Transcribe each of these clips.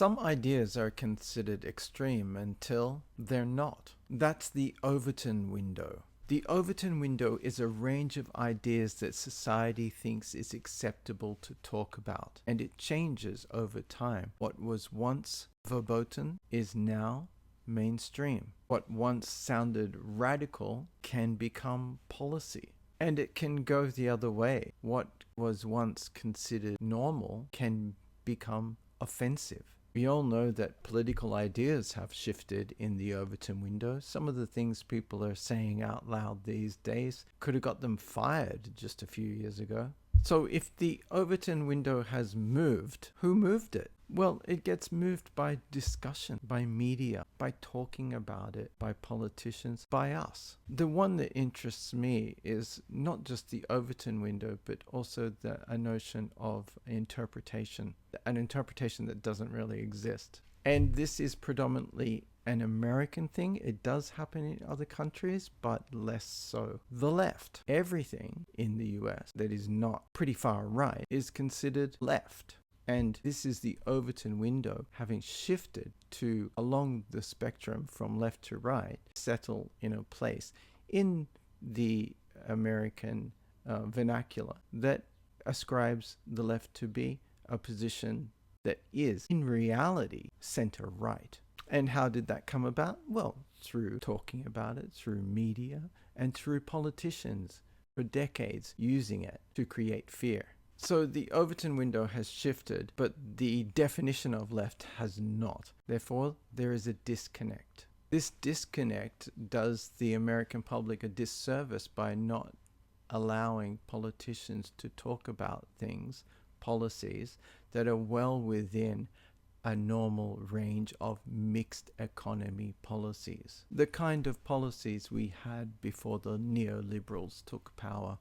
Some ideas are considered extreme until they're not. That's the Overton window. The Overton window is a range of ideas that society thinks is acceptable to talk about, and it changes over time. What was once verboten is now mainstream. What once sounded radical can become policy. And it can go the other way. What was once considered normal can become offensive. We all know that political ideas have shifted in the Overton window. Some of the things people are saying out loud these days could have got them fired just a few years ago. So if the Overton window has moved, who moved it? Well, it gets moved by discussion, by media, by talking about it, by politicians, by us. The one that interests me is not just the Overton window, but also a notion of interpretation, an interpretation that doesn't really exist. And this is predominantly an American thing. It does happen in other countries, but less so. The left, everything in the US that is not pretty far right is considered left. And this is the Overton window having shifted to along the spectrum from left to right, settle in a place in the American vernacular that ascribes the left to be a position that is in reality center right. And how did that come about? Well, through talking about it, through media, and through politicians for decades using it to create fear. So the Overton window has shifted, but the definition of left has not. Therefore, there is a disconnect. This disconnect does the American public a disservice by not allowing politicians to talk about things, policies, that are well within a normal range of mixed economy policies. The kind of policies we had before the neoliberals took power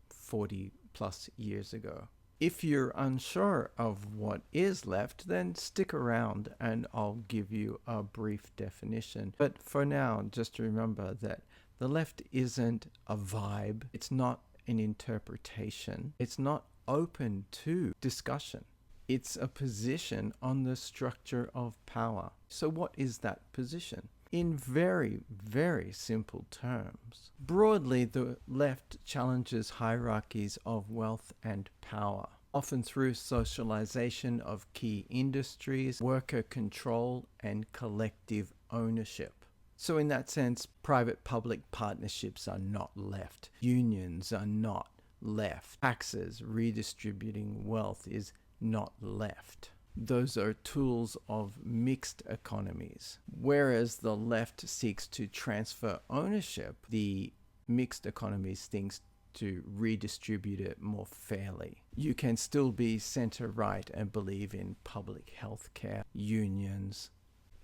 40 plus years ago. If you're unsure of what is left, then stick around and I'll give you a brief definition. But for now, just remember that the left isn't a vibe. It's not an interpretation. It's not open to discussion. It's a position on the structure of power. So what is that position? In very, very simple terms, broadly, the left challenges hierarchies of wealth and power, often through socialization of key industries, worker control, and collective ownership. So in that sense, private-public partnerships are not left. Unions are not left. Taxes, redistributing wealth is not left. Those are tools of mixed economies. Whereas the left seeks to transfer ownership, the mixed economies thinks to redistribute it more fairly. You can still be center-right and believe in public health care, unions,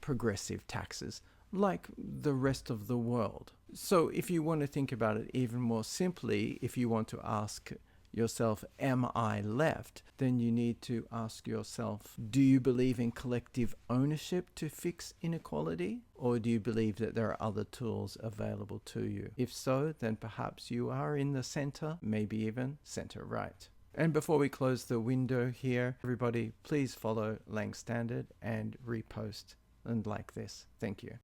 progressive taxes, like the rest of the world. So if you want to think about it even more simply, if you want to ask yourself, am I left? Then you need to ask yourself, do you believe in collective ownership to fix inequality? Or do you believe that there are other tools available to you? If so, then perhaps you are in the center, maybe even center right. And before we close the window here, everybody, please follow Lang Standard and repost and like this. Thank you.